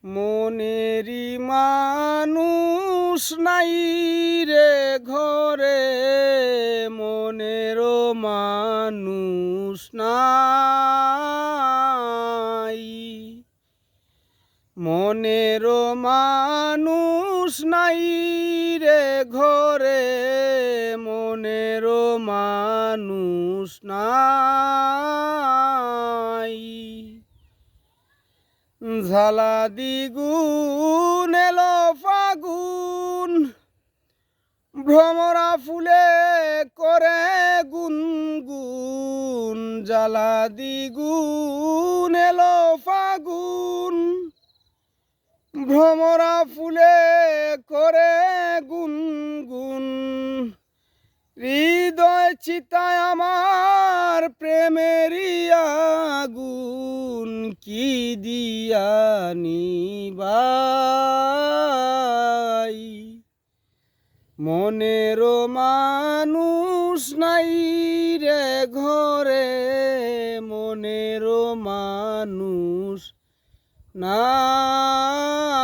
মনেরই মানুষ নাই রে ঘরে, মনেরও মানুষ নাই, মনেরও মানুষ নাই রে ঘরে, মনেরও মানুষ নাই। ঝালা দ্বিগুণ এলো ফাগুন, ভ্রমরা ফুলে করে গুনগুন। জ্বালা দ্বিগুণ এলো ফাগুন, ভ্রমরা ফুলে করে গুনগুন। হৃদয় চিতায় আমার প্রেমেরই আগুন, কি দিয়া নিবাই। মনেরও মানুষ নাই রে ঘরে, মনেরও মানুষ নাই।